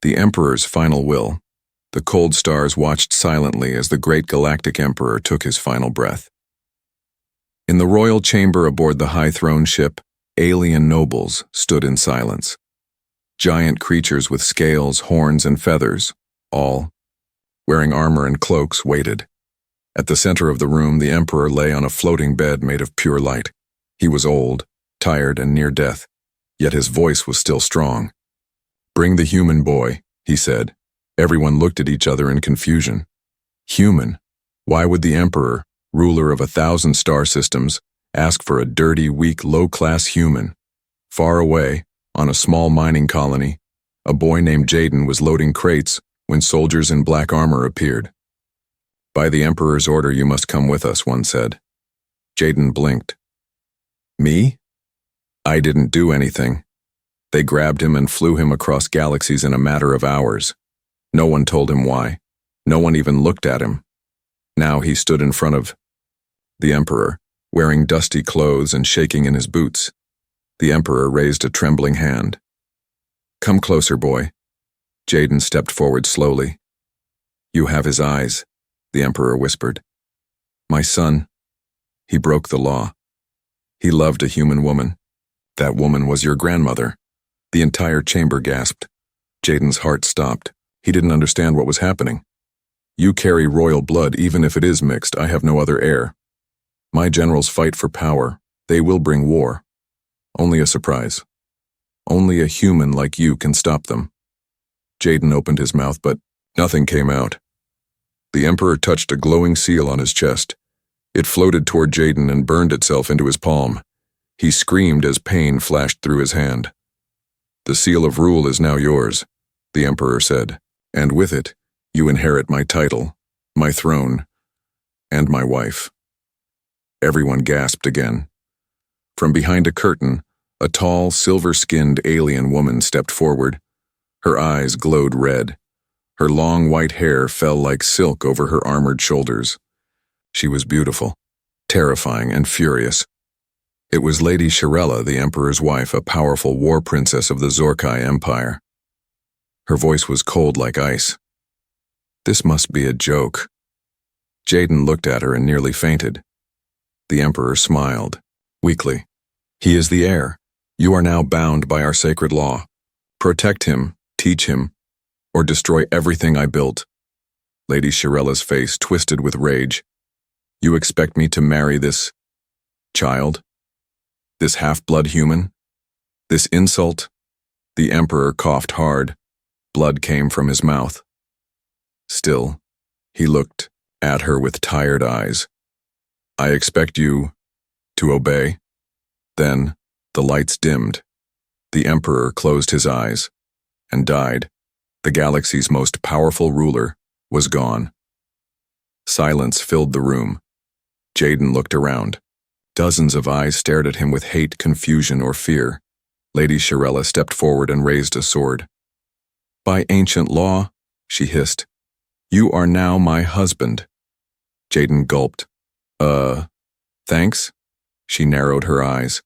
The Emperor's final will. The cold stars watched silently as the great Galactic Emperor took his final breath. In the royal chamber aboard the high-throne ship, alien nobles stood in silence. Giant creatures with scales, horns, and feathers, all, wearing armor and cloaks, waited. At the center of the room, the Emperor lay on a floating bed made of pure light. He was old, tired, and near death, yet his voice was still strong. "Bring the human boy," he said. Everyone looked at each other in confusion. Human? Why would the Emperor, ruler of 1,000 star systems, ask for a dirty, weak, low-class human? Far away, on a small mining colony, a boy named Jaden was loading crates when soldiers in black armor appeared. "By the Emperor's order, you must come with us," one said. Jaden blinked. "Me? I didn't do anything." They grabbed him and flew him across galaxies in a matter of hours. No one told him why. No one even looked at him. Now he stood in front of the Emperor, wearing dusty clothes and shaking in his boots. The Emperor raised a trembling hand. "Come closer, boy." Jaden stepped forward slowly. "You have his eyes," the Emperor whispered. "My son, he broke the law. He loved a human woman. That woman was your grandmother." The entire chamber gasped. Jaden's heart stopped. He didn't understand what was happening. "You carry royal blood, even if it is mixed. I have no other heir. My generals fight for power. They will bring war. Only a surprise. Only a human like you can stop them." Jaden opened his mouth, but nothing came out. The Emperor touched a glowing seal on his chest. It floated toward Jaden and burned itself into his palm. He screamed as pain flashed through his hand. "The seal of rule is now yours," the Emperor said, "and with it, you inherit my title, my throne, and my wife." Everyone gasped again. From behind a curtain, a tall, silver-skinned alien woman stepped forward. Her eyes glowed red. Her long white hair fell like silk over her armored shoulders. She was beautiful, terrifying, and furious. It was Lady Shirella, the Emperor's wife, a powerful war princess of the Zorkai Empire. Her voice was cold like ice. "This must be a joke." Jaden looked at her and nearly fainted. The Emperor smiled, weakly. "He is the heir. You are now bound by our sacred law. Protect him, teach him, or destroy everything I built." Lady Shirella's face twisted with rage. "You expect me to marry this child? This half-blood human? This insult?" The Emperor coughed hard. Blood came from his mouth. Still, he looked at her with tired eyes. "I expect you to obey." Then, the lights dimmed. The Emperor closed his eyes and died. The galaxy's most powerful ruler was gone. Silence filled the room. Jaden looked around. Dozens of eyes stared at him with hate, confusion, or fear. Lady Shirella stepped forward and raised a sword. "By ancient law," she hissed, "you are now my husband." Jaden gulped. Thanks?" She narrowed her eyes.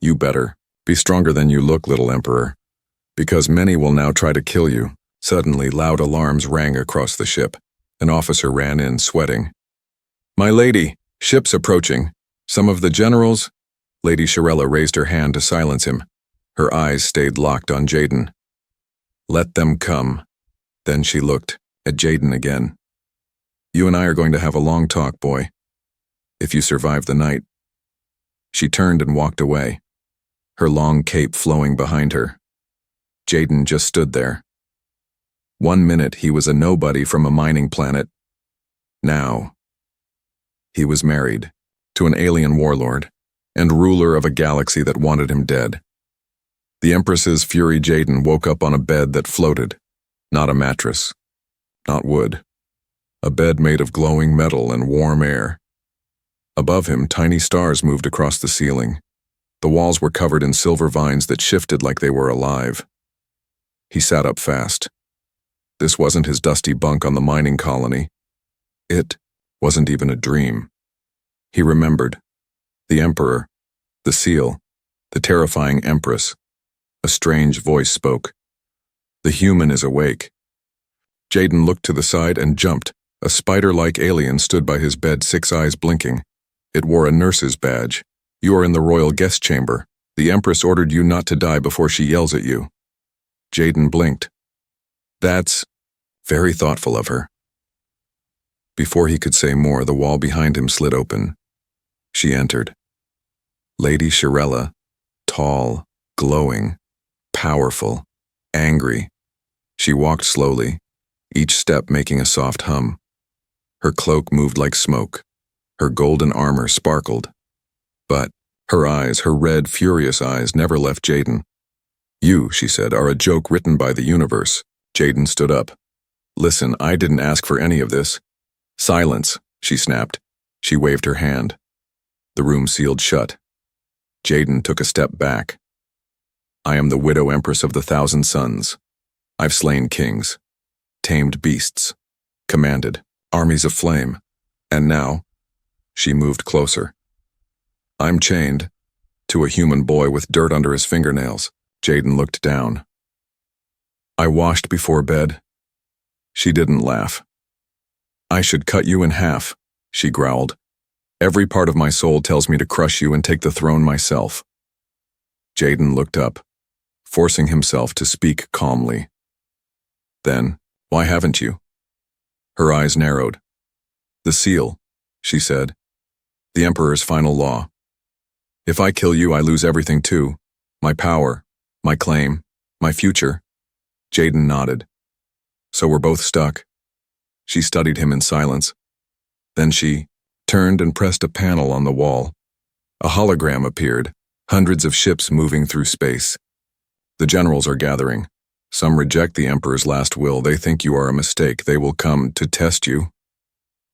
"You better be stronger than you look, little Emperor, because many will now try to kill you." Suddenly, loud alarms rang across the ship. An officer ran in, sweating. "My lady, ship's approaching. Some of the generals—" Lady Shirella raised her hand to silence him. Her eyes stayed locked on Jaden. "Let them come." Then she looked at Jaden again. "You and I are going to have a long talk, boy. If you survive the night." She turned and walked away, her long cape flowing behind her. Jaden just stood there. 1 minute he was a nobody from a mining planet. Now, he was married to an alien warlord and ruler of a galaxy that wanted him dead. The Empress's Fury Jaden woke up on a bed that floated, not a mattress, not wood, a bed made of glowing metal and warm air. Above him, tiny stars moved across the ceiling. The walls were covered in silver vines that shifted like they were alive. He sat up fast. This wasn't his dusty bunk on the mining colony. It wasn't even a dream. He remembered. The Emperor, the seal, the terrifying Empress. A strange voice spoke. The human is awake. Jaden looked to the side and jumped. A spider-like alien stood by his bed, 6 eyes blinking. It wore a nurse's badge. You are in the royal guest chamber. The Empress ordered you not to die before she yells at you. Jaden blinked. That's very thoughtful of her. Before he could say more, the wall behind him slid open. She entered. Lady Shirella, tall, glowing, powerful, angry. She walked slowly, each step making a soft hum. Her cloak moved like smoke. Her golden armor sparkled. But her eyes, her red, furious eyes, never left Jaden. You, she said, are a joke written by the universe. Jaden stood up. Listen, I didn't ask for any of this. Silence, she snapped. She waved her hand. The room sealed shut. Jaden took a step back. I am the widow Empress of the 1,000 Suns. I've slain kings, tamed beasts, commanded armies of flame, and now, she moved closer. I'm chained to a human boy with dirt under his fingernails. Jaden looked down. I washed before bed. She didn't laugh. I should cut you in half, she growled. Every part of my soul tells me to crush you and take the throne myself. Jaden looked up, forcing himself to speak calmly. Then, why haven't you? Her eyes narrowed. The seal, she said. The Emperor's final law. If I kill you, I lose everything too. My power, my claim, my future. Jaden nodded. So we're both stuck. She studied him in silence. Then she turned and pressed a panel on the wall. A hologram appeared, hundreds of ships moving through space. The generals are gathering. Some reject the Emperor's last will. They think you are a mistake. They will come to test you.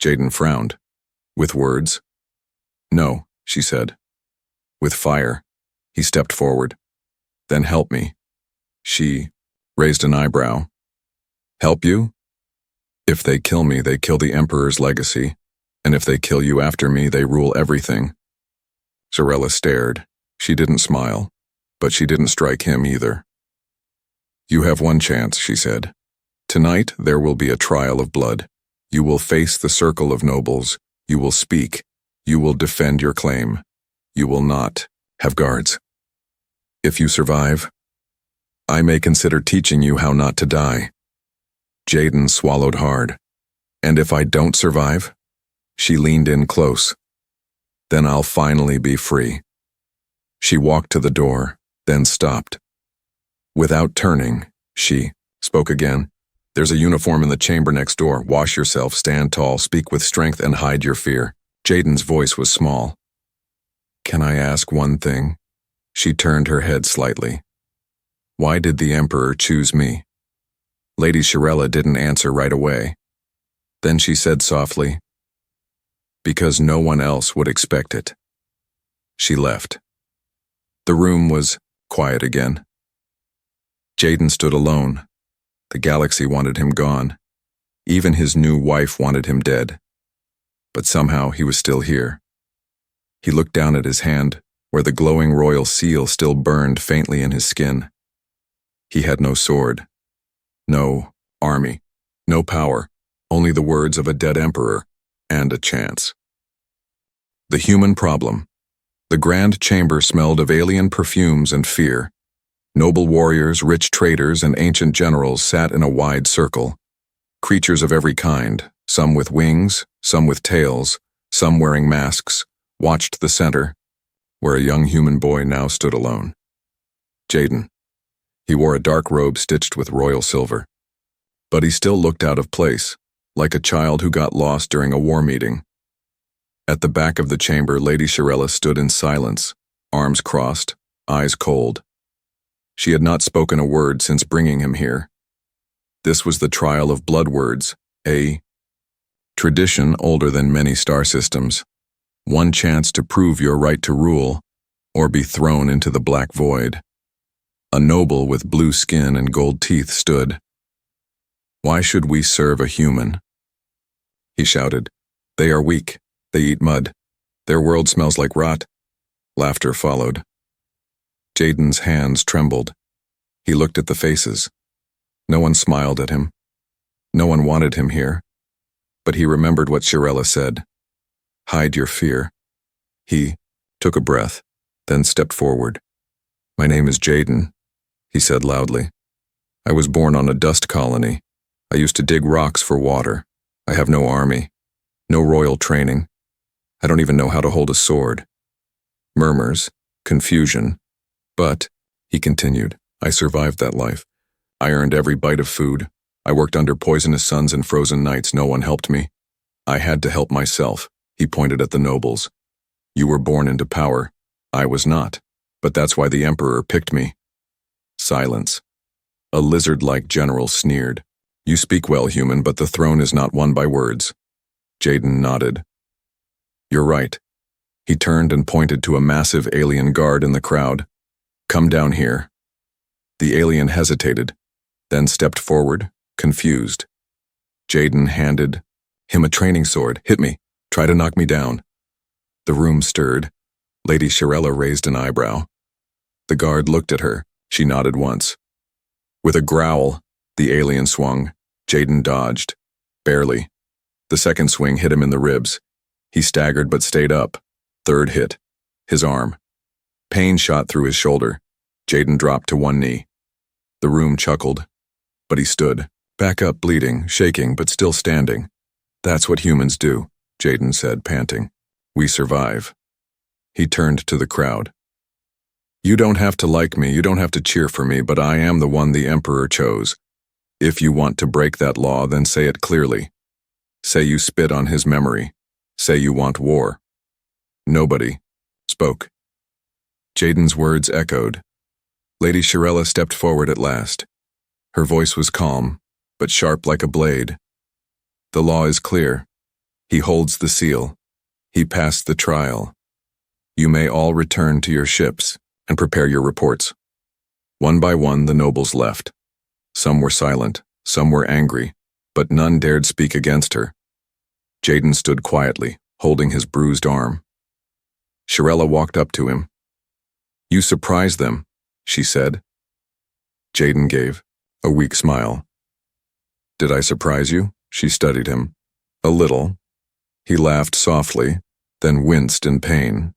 Jaden frowned. With words? No, she said. With fire. He stepped forward. Then help me. She raised an eyebrow. Help you? If they kill me, they kill the Emperor's legacy. And if they kill you after me, they rule everything. Shirella stared. She didn't smile, but she didn't strike him either. You have one chance, she said. Tonight there will be a trial of blood. You will face the circle of nobles. You will speak. You will defend your claim. You will not have guards. If you survive, I may consider teaching you how not to die. Jaden swallowed hard. And if I don't survive? She leaned in close. Then I'll finally be free. She walked to the door, then stopped. Without turning, she spoke again. There's a uniform in the chamber next door. Wash yourself, stand tall, speak with strength, and hide your fear. Jaden's voice was small. Can I ask one thing? She turned her head slightly. Why did the Emperor choose me? Lady Shirella didn't answer right away. Then she said softly, because no one else would expect it. She left. The room was quiet again. Jaden stood alone. The galaxy wanted him gone. Even his new wife wanted him dead. But somehow he was still here. He looked down at his hand, where the glowing royal seal still burned faintly in his skin. He had no sword, no army, no power, only the words of a dead emperor and a chance. The human problem. The grand chamber smelled of alien perfumes and fear. Noble warriors, rich traders, and ancient generals sat in a wide circle. Creatures of every kind, some with wings, some with tails, some wearing masks, watched the center, where a young human boy now stood alone. Jaden. He wore a dark robe stitched with royal silver. But he still looked out of place, like a child who got lost during a war meeting. At the back of the chamber, Lady Shirella stood in silence, arms crossed, eyes cold. She had not spoken a word since bringing him here. This was the trial of blood words, a tradition older than many star systems. One chance to prove your right to rule, or be thrown into the black void. A noble with blue skin and gold teeth stood. Why should we serve a human? He shouted. They are weak. They eat mud. Their world smells like rot. Laughter followed. Jaden's hands trembled. He looked at the faces. No one smiled at him. No one wanted him here. But he remembered what Shirella said. Hide your fear. He took a breath, then stepped forward. My name is Jaden, he said loudly. I was born on a dust colony. I used to dig rocks for water. I have no army, no royal training. I don't even know how to hold a sword. Murmurs, confusion. But, he continued, I survived that life. I earned every bite of food. I worked under poisonous suns and frozen nights. No one helped me. I had to help myself. He pointed at the nobles. You were born into power. I was not. But that's why the Emperor picked me. Silence. A lizard-like general sneered. You speak well, human, but the throne is not won by words. Jaden nodded. You're right. He turned and pointed to a massive alien guard in the crowd. Come down here. The alien hesitated, then stepped forward, confused. Jaden handed him a training sword. Hit me. Try to knock me down. The room stirred. Lady Shirella raised an eyebrow. The guard looked at her. She nodded once. With a growl, the alien swung. Jaden dodged. Barely. The second swing hit him in the ribs. He staggered but stayed up. Third hit. His arm. Pain shot through his shoulder. Jaden dropped to one knee. The room chuckled. But he stood, back up bleeding, shaking, but still standing. That's what humans do, Jaden said, panting. We survive. He turned to the crowd. You don't have to like me, you don't have to cheer for me, but I am the one the Emperor chose. If you want to break that law, then say it clearly. Say you spit on his memory. Say you want war. Nobody spoke. Jaden's words echoed. Lady Shirella stepped forward at last. Her voice was calm, but sharp like a blade. The law is clear. He holds the seal. He passed the trial. You may all return to your ships and prepare your reports. One by one, the nobles left. Some were silent, some were angry, but none dared speak against her. Jaden stood quietly, holding his bruised arm. Shirella walked up to him. You surprised them, she said. Jaden gave a weak smile. Did I surprise you? She studied him. A little. He laughed softly, then winced in pain.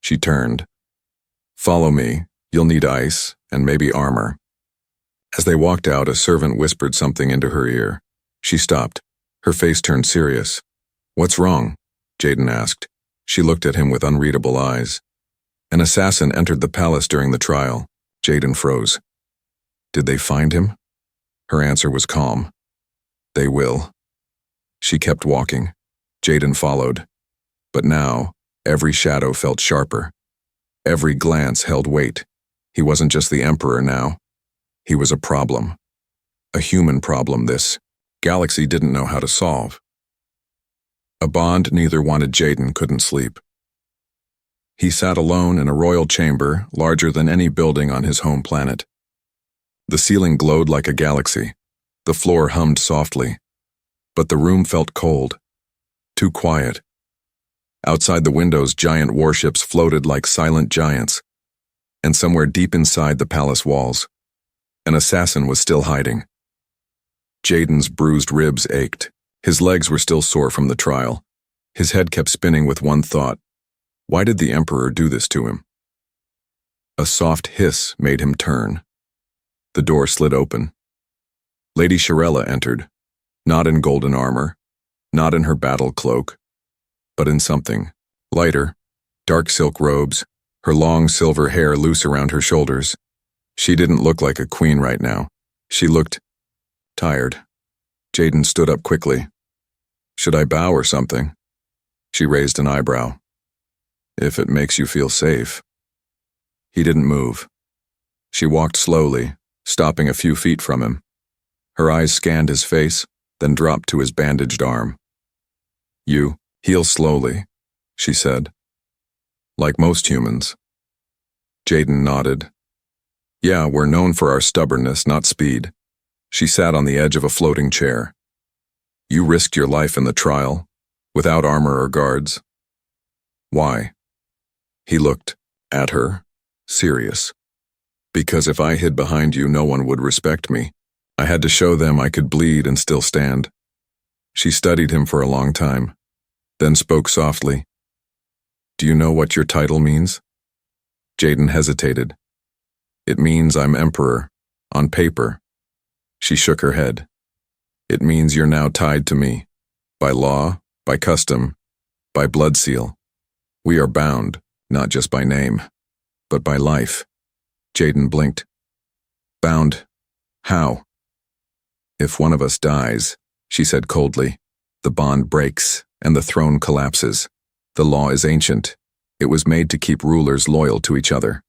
She turned. Follow me. You'll need ice and maybe armor. As they walked out, a servant whispered something into her ear. She stopped. Her face turned serious. What's wrong? Jaden asked. She looked at him with unreadable eyes. An assassin entered the palace during the trial. Jaden froze. Did they find him? Her answer was calm. They will. She kept walking. Jaden followed. But now, every shadow felt sharper. Every glance held weight. He wasn't just the Emperor now. He was a problem. A human problem this galaxy didn't know how to solve. A bond neither wanted. Jaden couldn't sleep. He sat alone in a royal chamber larger than any building on his home planet. The ceiling glowed like a galaxy. The floor hummed softly. But the room felt cold. Too quiet. Outside the windows, giant warships floated like silent giants. And somewhere deep inside the palace walls, an assassin was still hiding. Jaden's bruised ribs ached. His legs were still sore from the trial. His head kept spinning with one thought. Why did the Emperor do this to him? A soft hiss made him turn. The door slid open. Lady Shirella entered, not in golden armor, not in her battle cloak, but in something lighter, dark silk robes, her long silver hair loose around her shoulders. She didn't look like a queen right now. She looked tired. Jaden stood up quickly. Should I bow or something? She raised an eyebrow. If it makes you feel safe. He didn't move. She walked slowly, stopping a few feet from him. Her eyes scanned his face, then dropped to his bandaged arm. You heal slowly, she said. Like most humans. Jaden nodded. Yeah, we're known for our stubbornness, not speed. She sat on the edge of a floating chair. You risked your life in the trial, without armor or guards. Why? He looked at her, serious. Because if I hid behind you, no one would respect me. I had to show them I could bleed and still stand. She studied him for a long time, then spoke softly. Do you know what your title means? Jaden hesitated. It means I'm emperor, on paper. She shook her head. It means you're now tied to me, by law, by custom, by blood seal. We are bound, not just by name, but by life. Jaden blinked. Bound? How? If one of us dies, she said coldly, the bond breaks and the throne collapses. The law is ancient. It was made to keep rulers loyal to each other.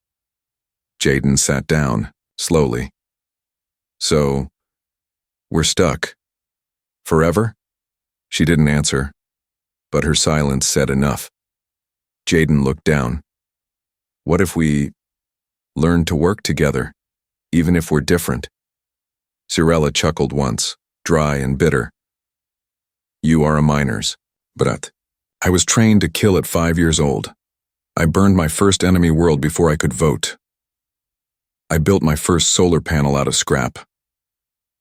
Jaden sat down, slowly. So, we're stuck. Forever? She didn't answer, but her silence said enough. Jaden looked down. What if we learn to work together, even if we're different? Cirella chuckled once, dry and bitter. You are a miner's, but I was trained to kill at 5 years old. I burned my first enemy world before I could vote. I built my first solar panel out of scrap.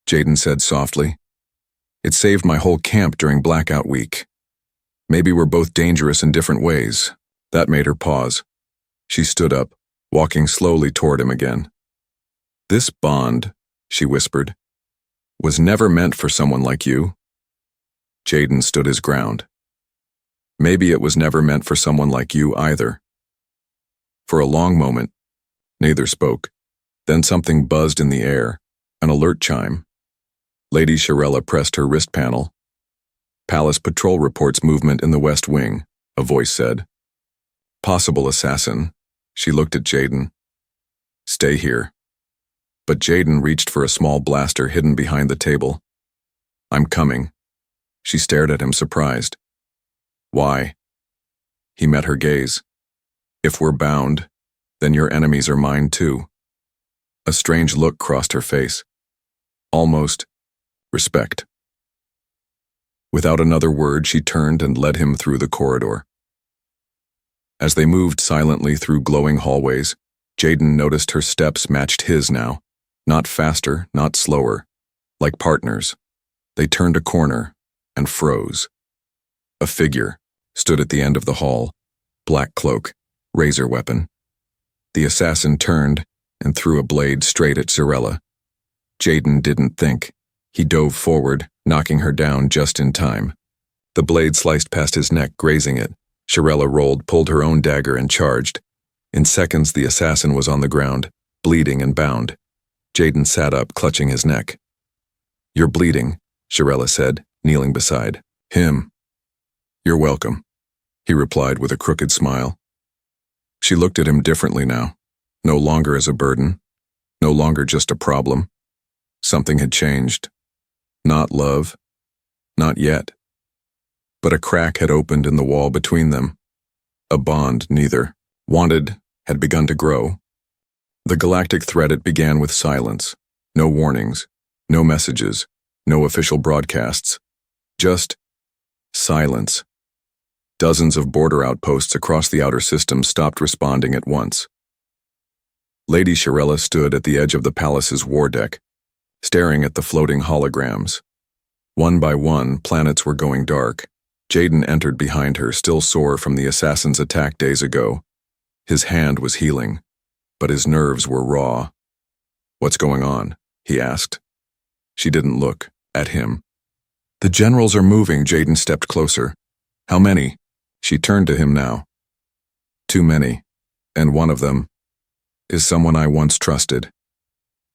Jaden said softly. It saved my whole camp during blackout week. Maybe we're both dangerous in different ways. That made her pause. She stood up, walking slowly toward him again. This bond, she whispered, was never meant for someone like you. Jaden stood his ground. Maybe it was never meant for someone like you either. For a long moment, neither spoke. Then something buzzed in the air, an alert chime. Lady Cirella pressed her wrist panel. Palace Patrol reports movement in the West Wing, a voice said. Possible assassin. She looked at Jaden. Stay here. But Jaden reached for a small blaster hidden behind the table. I'm coming. She stared at him surprised. Why? He met her gaze. If we're bound, then your enemies are mine too. A strange look crossed her face. Almost respect. Without another word, she turned and led him through the corridor. As they moved silently through glowing hallways, Jaden noticed her steps matched his now. Not faster, not slower. Like partners. They turned a corner and froze. A figure stood at the end of the hall, black cloak, razor weapon. The assassin turned and threw a blade straight at Cirella. Jaden didn't think. He dove forward, knocking her down just in time. The blade sliced past his neck, grazing it. Cirella rolled, pulled her own dagger, and charged. In seconds, the assassin was on the ground, bleeding and bound. Jaden sat up, clutching his neck. You're bleeding, Cirella said, kneeling beside him. You're welcome, he replied with a crooked smile. She looked at him differently now, no longer as a burden, no longer just a problem. Something had changed. Not love, not yet. But a crack had opened in the wall between them. A bond neither wanted had begun to grow. The galactic threat it began with silence. No warnings, no messages, no official broadcasts. Just silence. Dozens of border outposts across the outer system stopped responding at once. Lady Cirella stood at the edge of the palace's war deck, staring at the floating holograms. One by one, planets were going dark. Jaden entered behind her, still sore from the assassin's attack days ago. His hand was healing, but his nerves were raw. What's going on? He asked. She didn't look at him. The generals are moving. Jaden stepped closer. How many? She turned to him now. Too many, and one of them is someone I once trusted.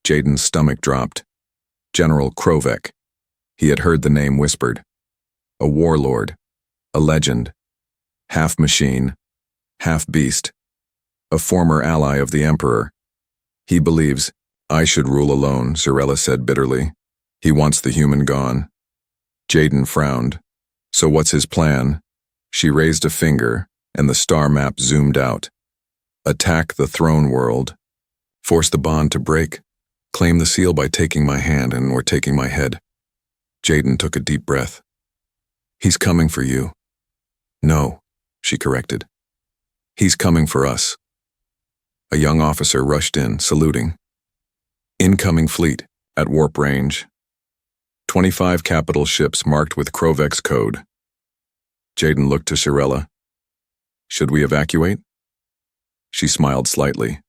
Jaden's stomach dropped. General Krovek. He had heard the name whispered. A warlord, a legend, half machine, half beast, a former ally of the Emperor. He believes I should rule alone, Cirella said bitterly. He wants the human gone. Jaden frowned. So what's his plan? She raised a finger, and the star map zoomed out. Attack the throne world. Force the bond to break. Claim the seal by taking my hand or taking my head. Jaden took a deep breath. He's coming for you. No, she corrected. He's coming for us. A young officer rushed in, saluting. Incoming fleet, At warp range. 25 capital ships marked with Krovek's code. Jaden looked to Shirella. Should we evacuate? She smiled slightly.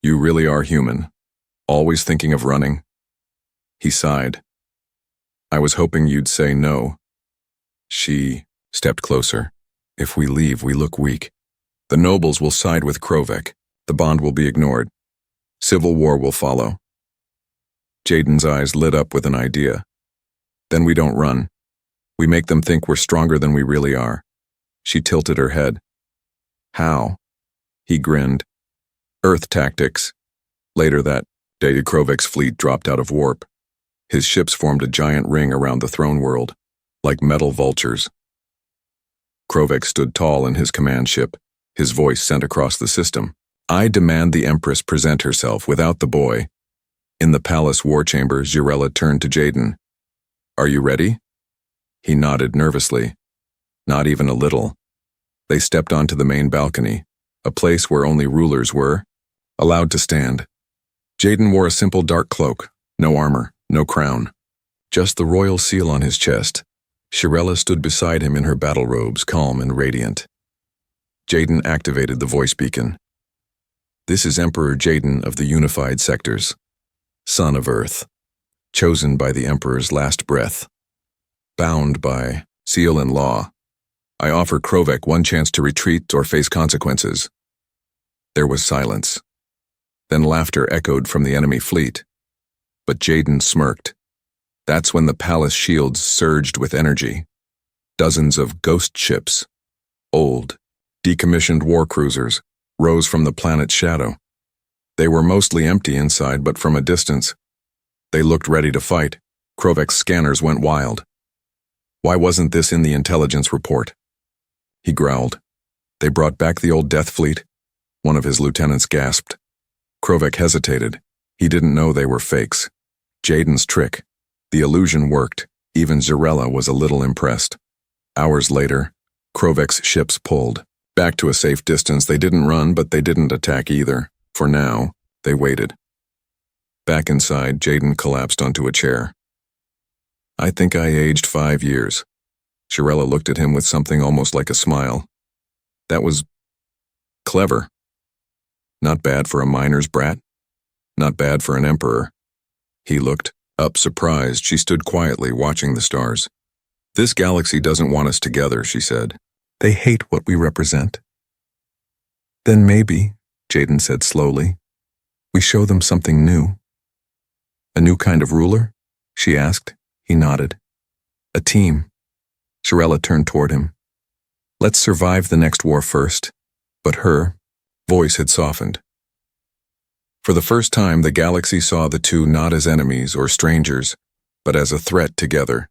You really are human. Always thinking of running. He sighed. I was hoping you'd say no. She stepped closer. If we leave, we look weak. The nobles will side with Krovek. The bond will be ignored. Civil war will follow. Jaden's eyes lit up with an idea. Then we don't run. We make them think we're stronger than we really are. She tilted her head. How? He grinned. Earth tactics. Later that day, Krovek's fleet dropped out of warp. His ships formed a giant ring around the throne world, like metal vultures. Krovek stood tall in his command ship, his voice sent across the system. I demand the Empress present herself without the boy. In the palace war chamber, Shirella turned to Jaden. Are you ready? He nodded nervously. Not even a little. They stepped onto the main balcony, a place where only rulers were allowed to stand. Jaden wore a simple dark cloak, no armor, no crown. Just the royal seal on his chest. Shirella stood beside him in her battle robes, calm and radiant. Jaden activated the voice beacon. This is Emperor Jaden of the Unified Sectors, son of Earth, chosen by the Emperor's last breath. Bound by seal and law, I offer Krovek one chance to retreat or face consequences. There was silence. Then laughter echoed from the enemy fleet. But Jaden smirked. That's when the palace shields surged with energy. Dozens of ghost ships, old, decommissioned war cruisers, rose from the planet's shadow. They were mostly empty inside, but from a distance, they looked ready to fight. Krovek's scanners went wild. Why wasn't this in the intelligence report? He growled. They brought back the old Death Fleet. One of his lieutenants gasped. Krovek hesitated. He didn't know they were fakes. Jaden's trick. The illusion worked. Even Shirella was a little impressed. Hours later, Krovek's ships pulled. Back to a safe distance. They didn't run, but they didn't attack either. For now, they waited. Back inside, Jaden collapsed onto a chair. I think I aged 5 years. Shirella looked at him with something almost like a smile. That was clever. Not bad for a miner's brat. Not bad for an emperor. He looked up surprised. She stood quietly, watching the stars. This galaxy doesn't want us together, she said. They hate what we represent. Then maybe, Jaden said slowly, we show them something new. A new kind of ruler? She asked. He nodded. A team. Shirella turned toward him. Let's survive the next war first. But her voice had softened. For the first time, the galaxy saw the two not as enemies or strangers, but as a threat together.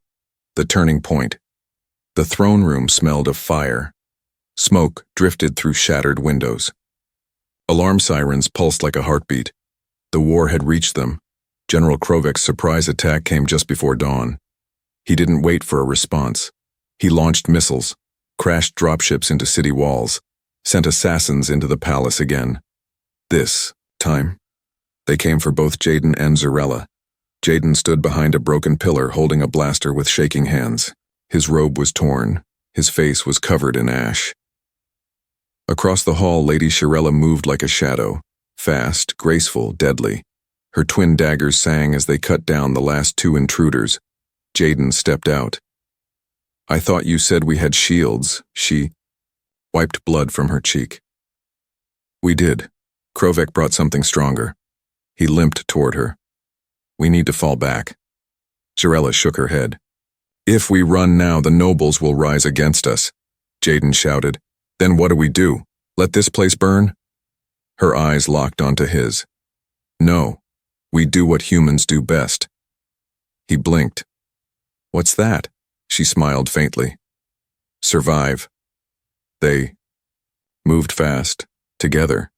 The turning point. The throne room smelled of fire. Smoke drifted through shattered windows. Alarm sirens pulsed like a heartbeat. The war had reached them. General Krovek's surprise attack came just before dawn. He didn't wait for a response. He launched missiles, crashed dropships into city walls, sent assassins into the palace again. This time, they came for both Jaden and Shirella. Jaden stood behind a broken pillar holding a blaster with shaking hands. His robe was torn. His face was covered in ash. Across the hall, Lady Shirella moved like a shadow, fast, graceful, deadly. Her twin daggers sang as they cut down the last two intruders. Jaden stepped out. I thought you said we had shields, she wiped blood from her cheek. We did. Krovek brought something stronger. He limped toward her. We need to fall back. Shirella shook her head. If we run now, the nobles will rise against us, Jaden shouted. Then what do we do? Let this place burn? Her eyes locked onto his. No, we do what humans do best. He blinked. What's that? She smiled faintly. Survive. They moved fast, together.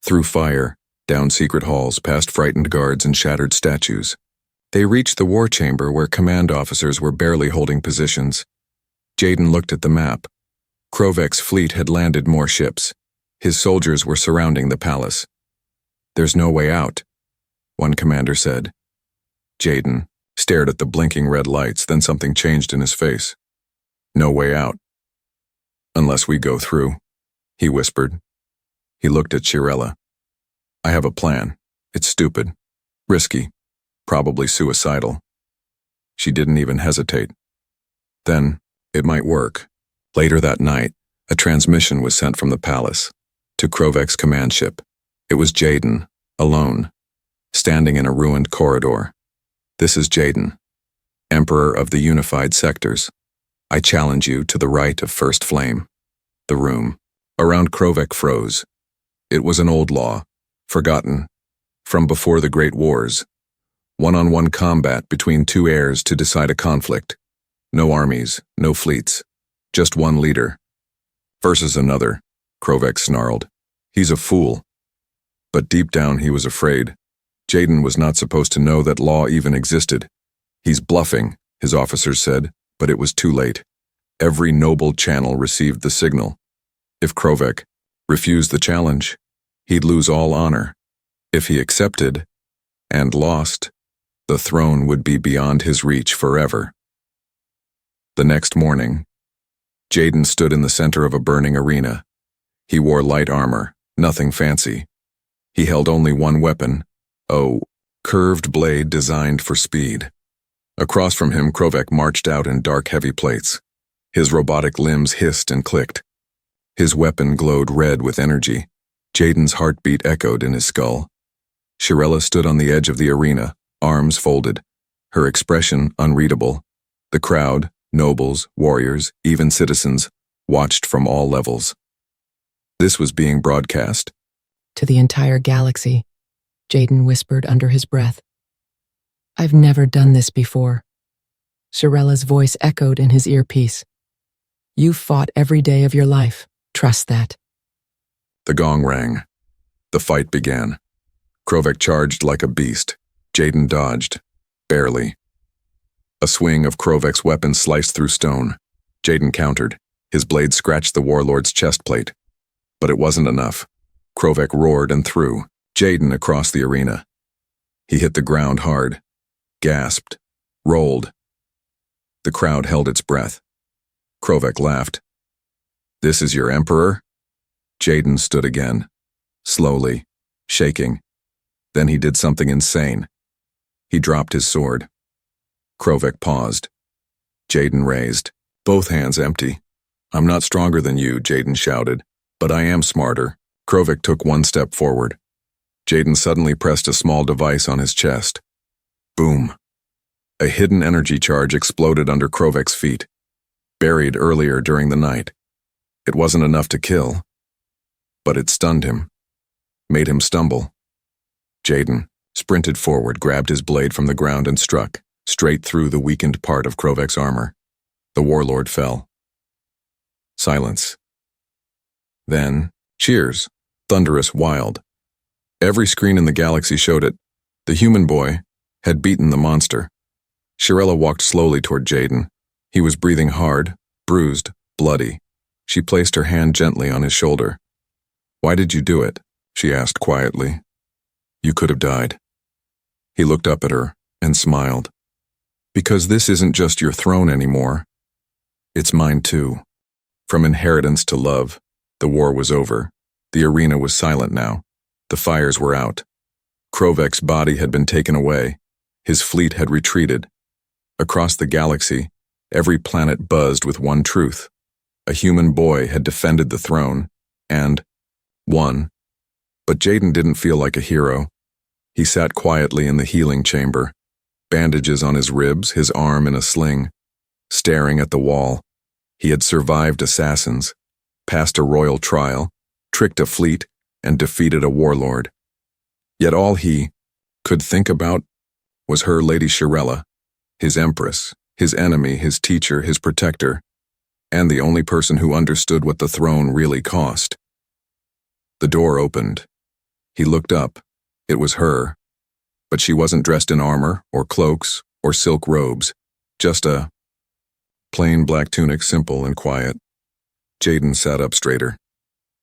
Through fire, down secret halls, past frightened guards and shattered statues. They reached the war chamber where command officers were barely holding positions. Jaden looked at the map. Krovek's fleet had landed more ships. His soldiers were surrounding the palace. There's no way out. one commander said. Jaden stared at the blinking red lights, then something changed in his face. No way out. Unless we go through, he whispered. He looked at Shirella. I have a plan. It's stupid, risky, probably suicidal. She didn't even hesitate. Then, it might work. Later that night, a transmission was sent from the palace to Krovek's command ship. It was Jaden, alone, standing in a ruined corridor. This is Jaden, Emperor of the Unified Sectors. I challenge you to the right of first flame. The room around Krovek froze. It was an old law, forgotten, from before the Great Wars. One-on-one combat between two heirs to decide a conflict. No armies, no fleets, just one leader. Versus another, Krovek snarled. He's a fool. But deep down he was afraid. Jaden was not supposed to know that law even existed. He's bluffing, his officers said, but it was too late. Every noble channel received the signal. If Krovek refused the challenge, he'd lose all honor. If he accepted and lost, the throne would be beyond his reach forever. The next morning, Jaden stood in the center of a burning arena. He wore light armor, nothing fancy. He held only one weapon, a curved blade designed for speed. Across from him, Krovek marched out in dark, heavy plates. His robotic limbs hissed and clicked. His weapon glowed red with energy. Jaden's heartbeat echoed in his skull. Shirella stood on the edge of the arena, arms folded, her expression unreadable. The crowd, nobles, warriors, even citizens, watched from all levels. This was being broadcast. To the entire galaxy, Jaden whispered under his breath. I've never done this before. Shirella's voice echoed in his earpiece. You've fought every day of your life. Trust that. The gong rang. The fight began. Krovek charged like a beast. Jaden dodged. Barely. A swing of Krovek's weapon sliced through stone. Jaden countered. His blade scratched the warlord's chest plate. But it wasn't enough. Krovek roared and threw Jaden across the arena. He hit the ground hard, gasped, rolled. The crowd held its breath. Krovek laughed. This is your emperor? Jaden stood again, slowly, shaking. Then he did something insane. He dropped his sword. Krovek paused. Jaden raised, both hands empty. I'm not stronger than you, Jaden shouted, but I am smarter. Krovek took one step forward. Jaden suddenly pressed a small device on his chest. Boom. A hidden energy charge exploded under Krovek's feet, buried earlier during the night. It wasn't enough to kill, but it stunned him, made him stumble. Jaden sprinted forward, grabbed his blade from the ground and struck, straight through the weakened part of Krovek's armor. The warlord fell. Silence. Then, cheers, thunderous, wild. Every screen in the galaxy showed it. The human boy had beaten the monster. Shirella walked slowly toward Jaden. He was breathing hard, bruised, bloody. She placed her hand gently on his shoulder. Why did you do it? She asked quietly. You could have died. He looked up at her and smiled. Because this isn't just your throne anymore. It's mine too. From inheritance to love, the war was over. The arena was silent now. The fires were out. Krovek's body had been taken away. His fleet had retreated. Across the galaxy, every planet buzzed with one truth. A human boy had defended the throne, and won. But Jaden didn't feel like a hero. He sat quietly in the healing chamber, bandages on his ribs, his arm in a sling, staring at the wall. He had survived assassins, passed a royal trial, tricked a fleet, and defeated a warlord. Yet all he could think about was her Lady Shirella, his Empress, his enemy, his teacher, his protector, and the only person who understood what the throne really cost. The door opened. He looked up. It was her. But she wasn't dressed in armor, or cloaks, or silk robes. Just a plain black tunic, simple and quiet. Jaden sat up straighter.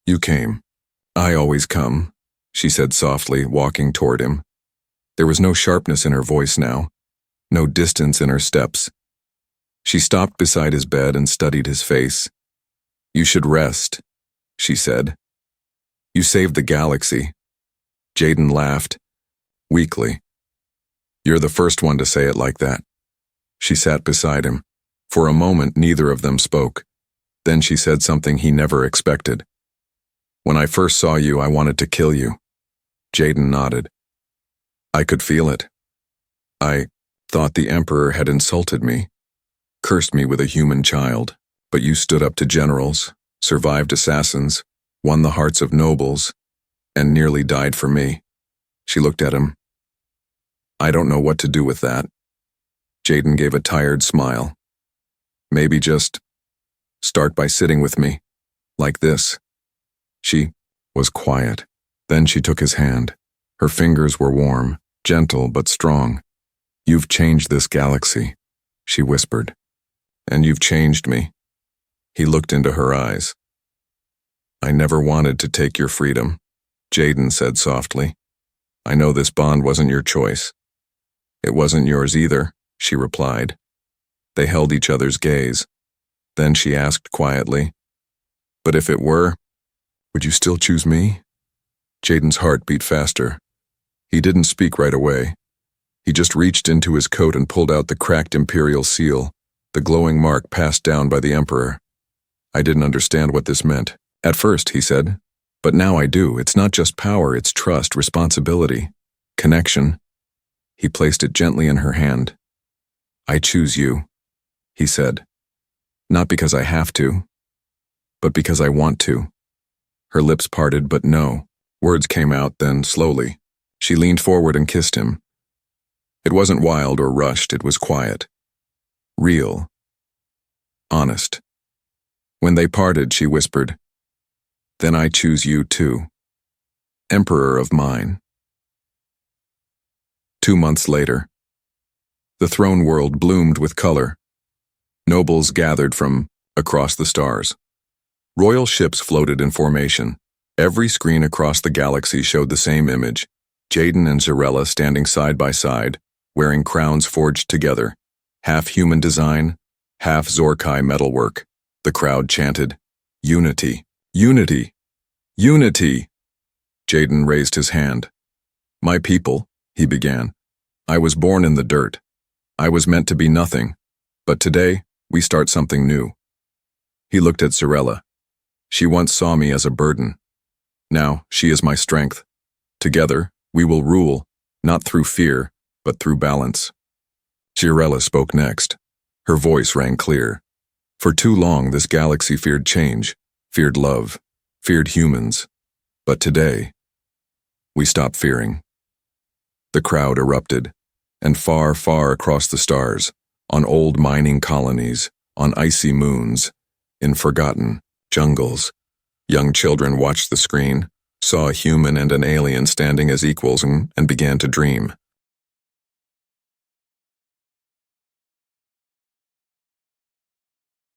You came. I always come, she said softly, walking toward him. There was no sharpness in her voice now, no distance in her steps. She stopped beside his bed and studied his face. "You should rest," she said. "You saved the galaxy." Jaden laughed, weakly. "You're the first one to say it like that." She sat beside him. For a moment, neither of them spoke. Then she said something he never expected. "When I first saw you, I wanted to kill you." Jaden nodded. "I could feel it. I thought the Emperor had insulted me, cursed me with a human child. But you stood up to generals, survived assassins, won the hearts of nobles, and nearly died for me." She looked at him. "I don't know what to do with that." Jaden gave a tired smile. "Maybe just start by sitting with me, like this." She was quiet. Then she took his hand. Her fingers were warm, gentle but strong. "You've changed this galaxy," she whispered. "And you've changed me." He looked into her eyes. "I never wanted to take your freedom," Jaden said softly. "I know this bond wasn't your choice." "It wasn't yours either," she replied. They held each other's gaze. Then she asked quietly, "But if it were, would you still choose me?" Jaden's heart beat faster. He didn't speak right away. He just reached into his coat and pulled out the cracked imperial seal, the glowing mark passed down by the Emperor. "I didn't understand what this meant at first," he said. "But now I do. It's not just power, it's trust, responsibility, connection." He placed it gently in her hand. "I choose you," he said. "Not because I have to, but because I want to." Her lips parted, but no. Words came out, then slowly. She leaned forward and kissed him. It wasn't wild or rushed, it was quiet. Real. Honest. When they parted, she whispered, "Then I choose you too. Emperor of mine." 2 months later. The throne world bloomed with color. Nobles gathered from across the stars. Royal ships floated in formation. Every screen across the galaxy showed the same image: Jaden and Zarella standing side by side, wearing crowns forged together, half human design, half Zorkai metalwork. The crowd chanted, "Unity, unity, unity!" Jaden raised his hand. "My people," he began. "I was born in the dirt. I was meant to be nothing. But today, we start something new." He looked at Zarella. "She once saw me as a burden. Now, she is my strength. Together, we will rule, not through fear, but through balance." Zarella spoke next. Her voice rang clear. "For too long, this galaxy feared change, feared love, feared humans. But today, we stop fearing." The crowd erupted, and far, far across the stars, on old mining colonies, on icy moons, in forgotten jungles, young children watched the screen, saw a human and an alien standing as equals and began to dream.